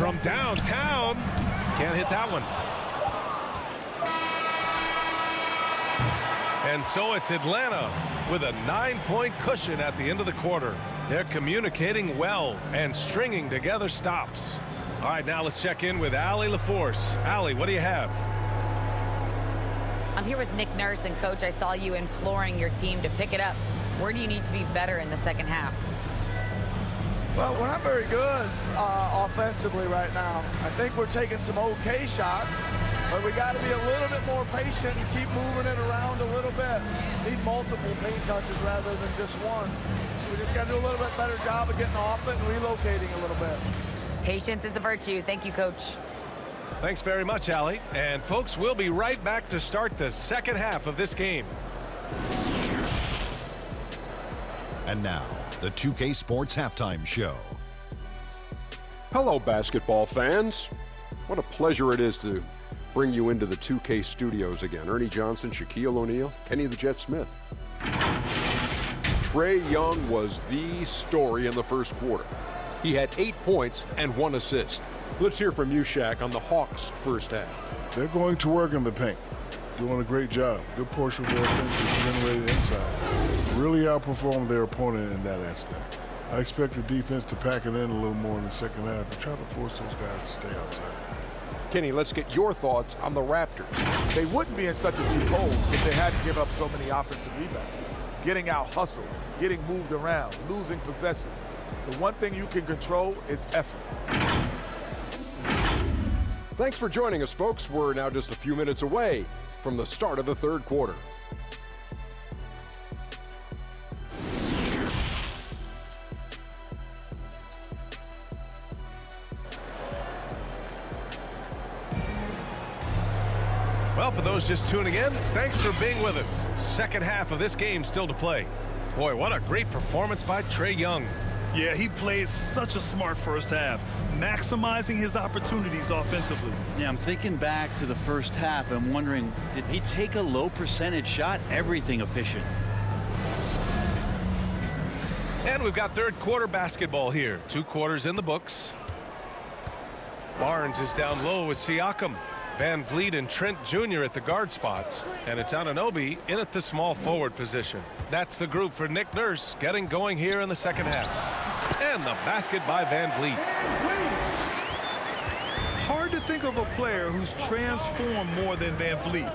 from downtown. Can't hit that one. And so it's Atlanta with a 9-point cushion at the end of the quarter. They're communicating well and stringing together stops. All right, now let's check in with Allie LaForce. Allie, what do you have? I'm here with Nick Nurse, and Coach, I saw you imploring your team to pick it up. Where do you need to be better in the second half? Well, we're not very good offensively right now. I think we're taking some okay shots, but we got to be a little bit more patient and keep moving it around a little bit. Need multiple paint touches rather than just one. So we just got to do a little bit better job of getting off it and relocating a little bit. Patience is a virtue. Thank you, Coach. Thanks very much, Allie. And folks, we'll be right back to start the second half of this game. And now, the 2K Sports Halftime Show. Hello, basketball fans. What a pleasure it is to bring you into the 2K studios again. Ernie Johnson, Shaquille O'Neal, Kenny the Jet Smith. Trae Young was the story in the first quarter. He had 8 points and 1 assist. Let's hear from you, Shaq, on the Hawks' first half. They're going to work in the paint. Doing a great job. Good portion of their offense is generated inside. Really outperformed their opponent in that aspect. I expect the defense to pack it in a little more in the second half and try to force those guys to stay outside. Kenny, let's get your thoughts on the Raptors. They wouldn't be in such a deep hole if they hadn't given up so many offensive rebounds. Getting out hustled, getting moved around, losing possessions. The one thing you can control is effort. Thanks for joining us, folks. We're now just a few minutes away from the start of the third quarter. Well, for those just tuning in, thanks for being with us. Second half of this game still to play. Boy, what a great performance by Trae Young. Yeah, he played such a smart first half, maximizing his opportunities offensively. Yeah, I'm thinking back to the first half and wondering, did he take a low percentage shot? Everything efficient. And we've got third quarter basketball here. 2 quarters in the books. Barnes is down low with Siakam. Van Vliet and Trent Jr. at the guard spots. And it's Anunoby in at the small forward position. That's the group for Nick Nurse getting going here in the second half. And the basket by Van Vliet. Hard to think of a player who's transformed more than Van Vliet.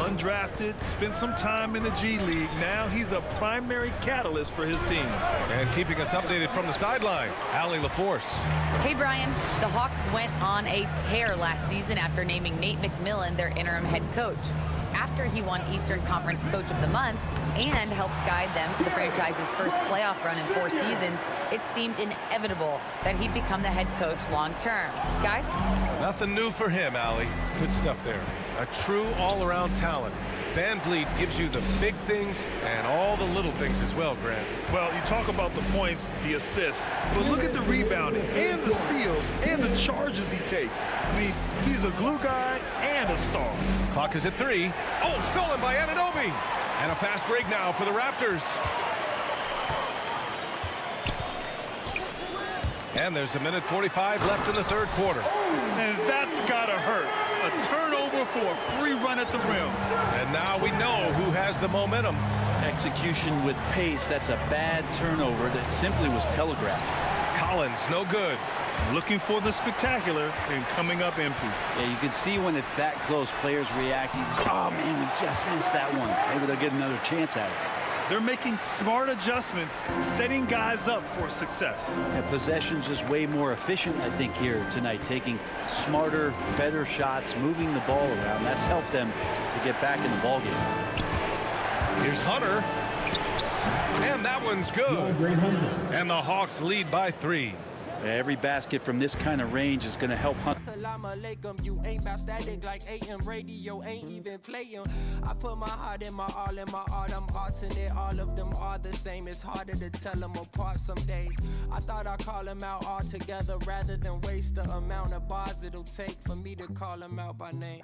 Undrafted, spent some time in the G League. Now he's a primary catalyst for his team. And keeping us updated from the sideline, Allie LaForce. Hey, Brian. The Hawks went on a tear last season after naming Nate McMillan their interim head coach. After he won Eastern Conference Coach of the Month and helped guide them to the franchise's first playoff run in 4 seasons, it seemed inevitable that he'd become the head coach long term. Guys? Nothing new for him, Allie. Good stuff there. A true all-around talent. Van Vliet gives you the big things and all the little things as well, Grant. Well, you talk about the points, the assists, but look at the rebounding and the steals and the charges he takes. I mean, he's a glue guy and a star. Clock is at 3. Oh, stolen by Anunoby. And a fast break now for the Raptors. And there's 1:45 left in the third quarter. And that's gotta hurt. A turnover for a free run at the rim. And now we know who has the momentum. Execution with pace, that's a bad turnover that simply was telegraphed. Collins, no good. Looking for the spectacular and coming up empty. Yeah, you can see when it's that close, players reacting. Oh, man, we just missed that one. Maybe they'll get another chance at it. They're making smart adjustments, setting guys up for success. Yeah, possession's just way more efficient, I think, here tonight. Taking smarter, better shots, moving the ball around. That's helped them to get back in the ballgame. Here's Hunter. And that one's good. And the Hawks lead by 3. Every basket from this kind of range is going to help Hunt. You ain't about static like AM radio ain't even playing. I put my heart in my all in my art. I'm alternate. All of them are the same. It's harder to tell them apart some days. I thought I'd call them out all together rather than waste the amount of bars it'll take for me to call them out by name.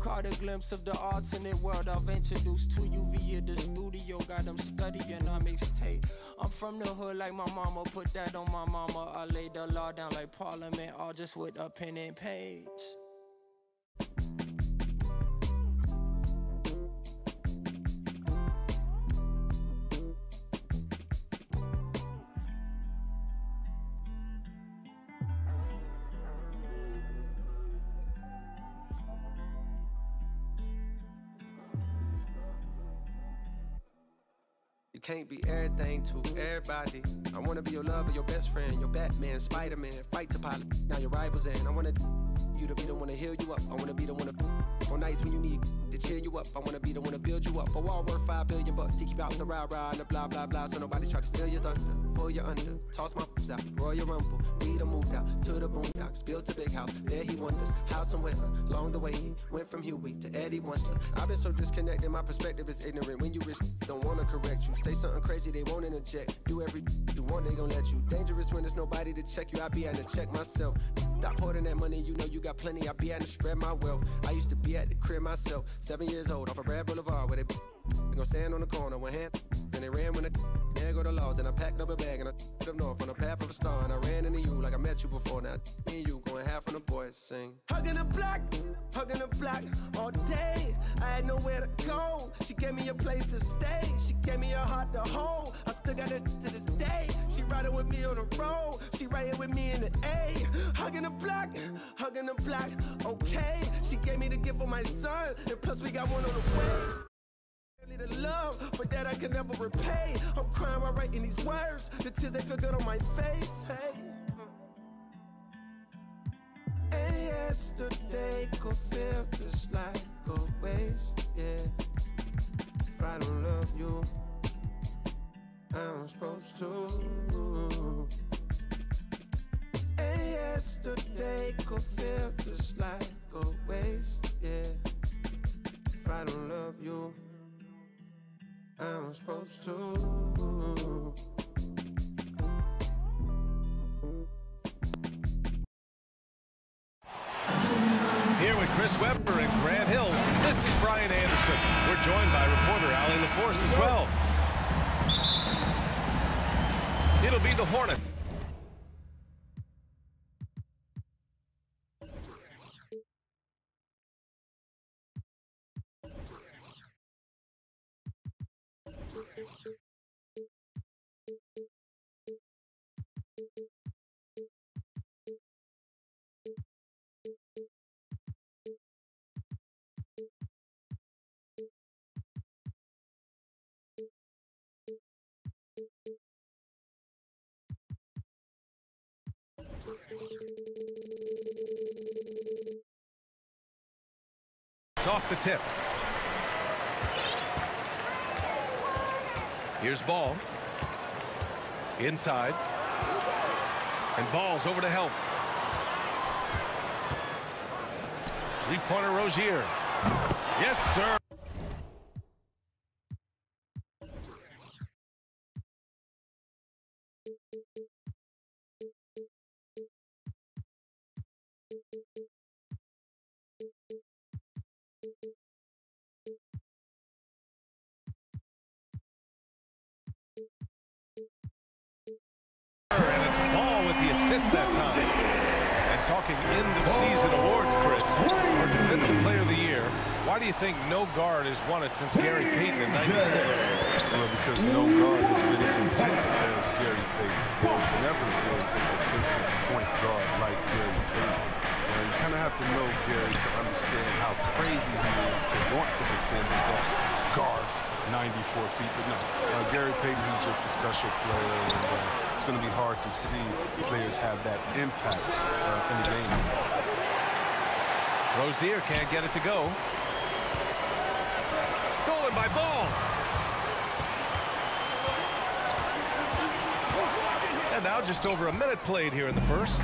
Caught a glimpse of the alternate world I've introduced to you via the studio. Got them studying our mixtape. I'm from the hood like my mama. Put that on my mama. I laid the law down like Parliament, all just with a pen and page. You can't be everything to everybody. I wanna be your lover, your best friend, your Batman, Spider-Man, fight to pilot. Now your rivals in. I wanna you to be the one to heal you up. I wanna be the one to on nights when you need to cheer you up. I wanna be the one to build you up. A wall worth $5 billion to keep out the rah-rah and the blah blah blah. So nobody's trying to steal your thunder, pull you under, toss my pops out, Royal Rumble. We done moved out to the boondocks, built a big house. There he wonders how somewhere along the way he went from Huey to Eddie Winsler. I've been so disconnected, my perspective is ignorant. When you wish don't wanna correct you, say something crazy, they won't interject. Do every you want, they gon' let you. Dangerous when there's nobody to check you. I be having to check myself. Stop hoarding that money, you know you got plenty. I be having to spread my wealth. I used to be at the crib myself, 7 years old, off of Brad Boulevard, where they gon' stand on the corner, one hand, and they ran when there go the laws, and I packed up a bag and I up north on the path of a star, and I ran into you like I met you before. Now me and you going half on the boys sing. Hugging the block all day. I had nowhere to go. She gave me a place to stay. She gave me a heart to hold. I still got it to this day. She riding with me on the road. She riding with me in the A. Hugging the block, okay. She gave me the gift of my son, and plus we got one on the way. The love, for that I can never repay. I'm crying while writing these words. The tears, they feel good on my face. Hey. And yesterday could feel just like a waste, yeah. If I don't love you, I'm supposed to. And yesterday could feel just like a waste, yeah. If I don't love you, I'm supposed to. Here with Chris Webber and Grant Hills, this is Brian Anderson. We're joined by reporter Allie LaForce as well. It'll be the Hornets. It's off the tip. Here's ball. Inside. And ball's over to help. Three-pointer Rozier. Yes, sir. And it's Ball with the assist that time. And talking end-of-season awards, Chris, for Defensive Player of the Year, why do you think no guard has won it since Gary Payton in '96? Well, because no guard has been as intense as Gary Payton. There's never been a defensive point guard like Gary Payton. And you kind of have to know Gary to understand how crazy he is to want to defend against guards 94 feet. But no, Gary Payton, he's just a special player, and it's going to be hard to see players have that impact in the game. Rozier can't get it to go. Stolen by Ball. And now just over a minute played here in the first.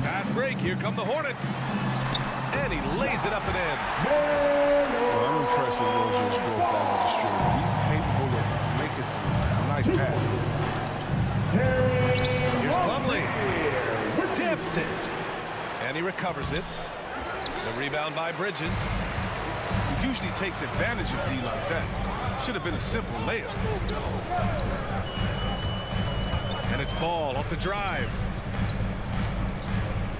Fast break. Here come the Hornets. And he lays it up and in. Well, I'm impressed with Rozier's growth as a distributor. He's capable of making some nice passes. Here's Plumlee. Tips it. And he recovers it. The rebound by Bridges. He usually takes advantage of D like that. Should have been a simple layup. it's Ball off the drive.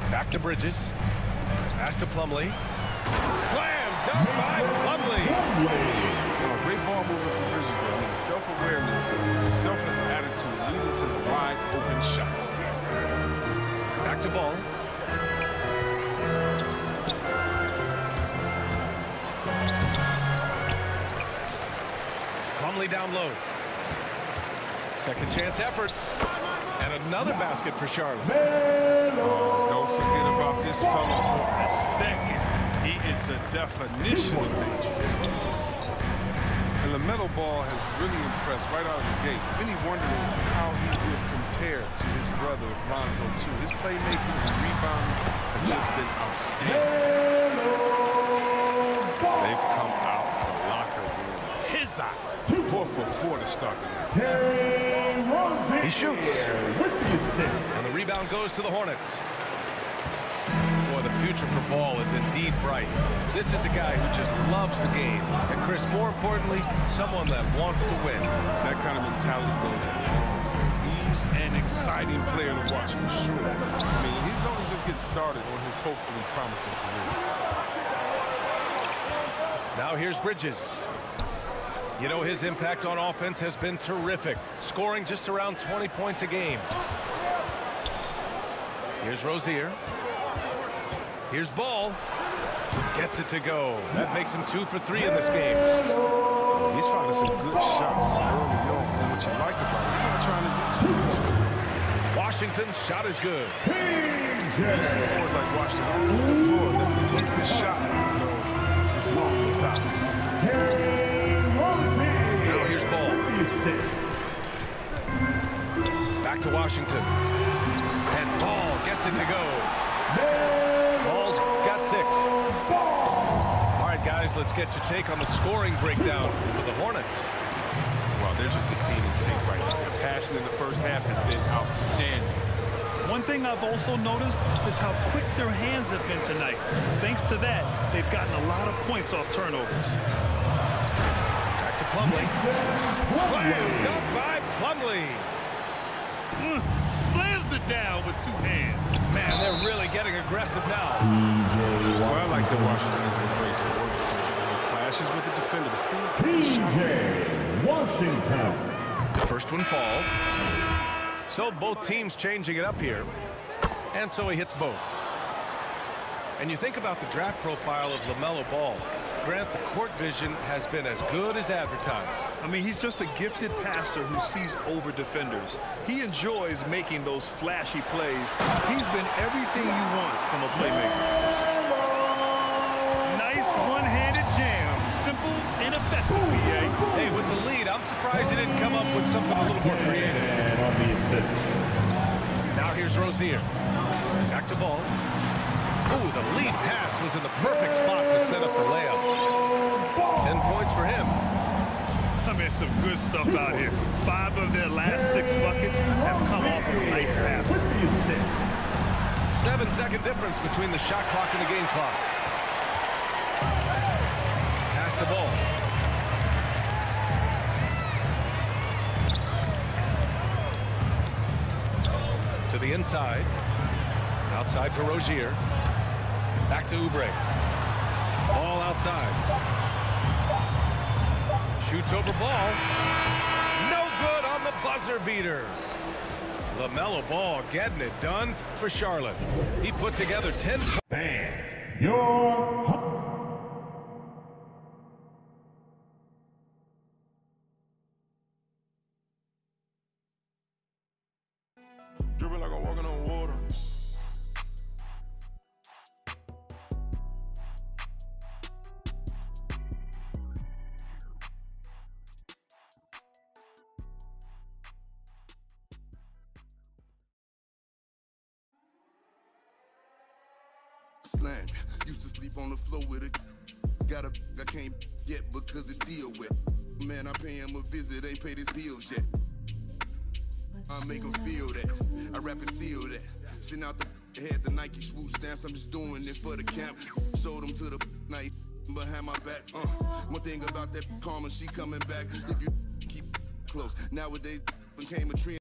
Back to Bridges. Pass to Plumlee. Slam dunk by Plumlee. Great ball movement from Bridges. I mean, self-awareness, selfless attitude leading to the wide open shot. Back to Ball. Plumlee down low. Second chance effort. And another basket for Charlotte. Don't forget about this fella for a second. He is the definition of danger. And LaMelo Ball has really impressed right out of the gate. Many wondering how he would compare to his brother Lonzo too. His playmaking and rebounding have just been outstanding. They've come out of the locker room. His eye. 4 for 4 to start the game. He shoots. And the rebound goes to the Hornets. Boy, the future for Ball is indeed bright. This is a guy who just loves the game. And Chris, more importantly, someone that wants to win. That kind of mentality goes on. He's an exciting player to watch for sure. I mean, he's only just getting started on his hopefully promising career. Now here's Bridges. You know, his impact on offense has been terrific, scoring just around 20 points a game. Here's Rozier. Here's Ball. Gets it to go. That makes him 2 for 3 in this game. He's finding some good shots early on. And what you like about it, he's not trying to do too much. Washington's shot is good. You see fours like Washington on the floor. That makes his shot, is long inside. Now here's Ball. Back to Washington. And Ball gets it to go. Ball's got 6. All right, guys, let's get your take on the scoring breakdown for the Hornets. Well, they're just a team in sync right now. Their passion in the first half has been outstanding. One thing I've also noticed is how quick their hands have been tonight. Thanks to that, they've gotten a lot of points off turnovers. Back to Plumlee. Slam dunk by Plumlee. Slams it down with 2 hands. Man, they're really getting aggressive now. Well, I like that Washington isn't afraid to work. He clashes with the defender, but still gets a shot. Washington. The first one falls. So both teams changing it up here. And so he hits both. And you think about the draft profile of LaMelo Ball. Grant, the court vision has been as good as advertised. I mean, he's just a gifted passer who sees over defenders. He enjoys making those flashy plays. He's been everything you want from a playmaker. Nice one-handed jam. Simple and effective, PA. Hey, with the lead, I'm surprised he didn't come up with something a little more creative. Now here's Rozier. Back to Ball. Ooh, the lead pass was in the perfect spot to set up the layup. 10 points for him. I mean, some good stuff out here. 5 of their last 6 buckets have come off of nice passes. 7-second difference between the shot clock and the game clock. Pass to Ball. To the inside. Outside for Rozier. Back to Oubre. Ball outside. Shoots over Ball. No good on the buzzer beater. LaMelo Ball getting it done for Charlotte. He put together 10. Fans, your Dripping like I'm walking on water. Slang. Used to sleep on the floor with a got a I can't yet because it's still wet. Man, I pay him a visit, ain't paid his bills yet. I make him feel that. I rap and seal that. Send out the head the Nike swoop stamps. I'm just doing it for the camp. Showed them to the night behind my back. One thing about that karma, she coming back. If you keep close. Nowadays became a trend.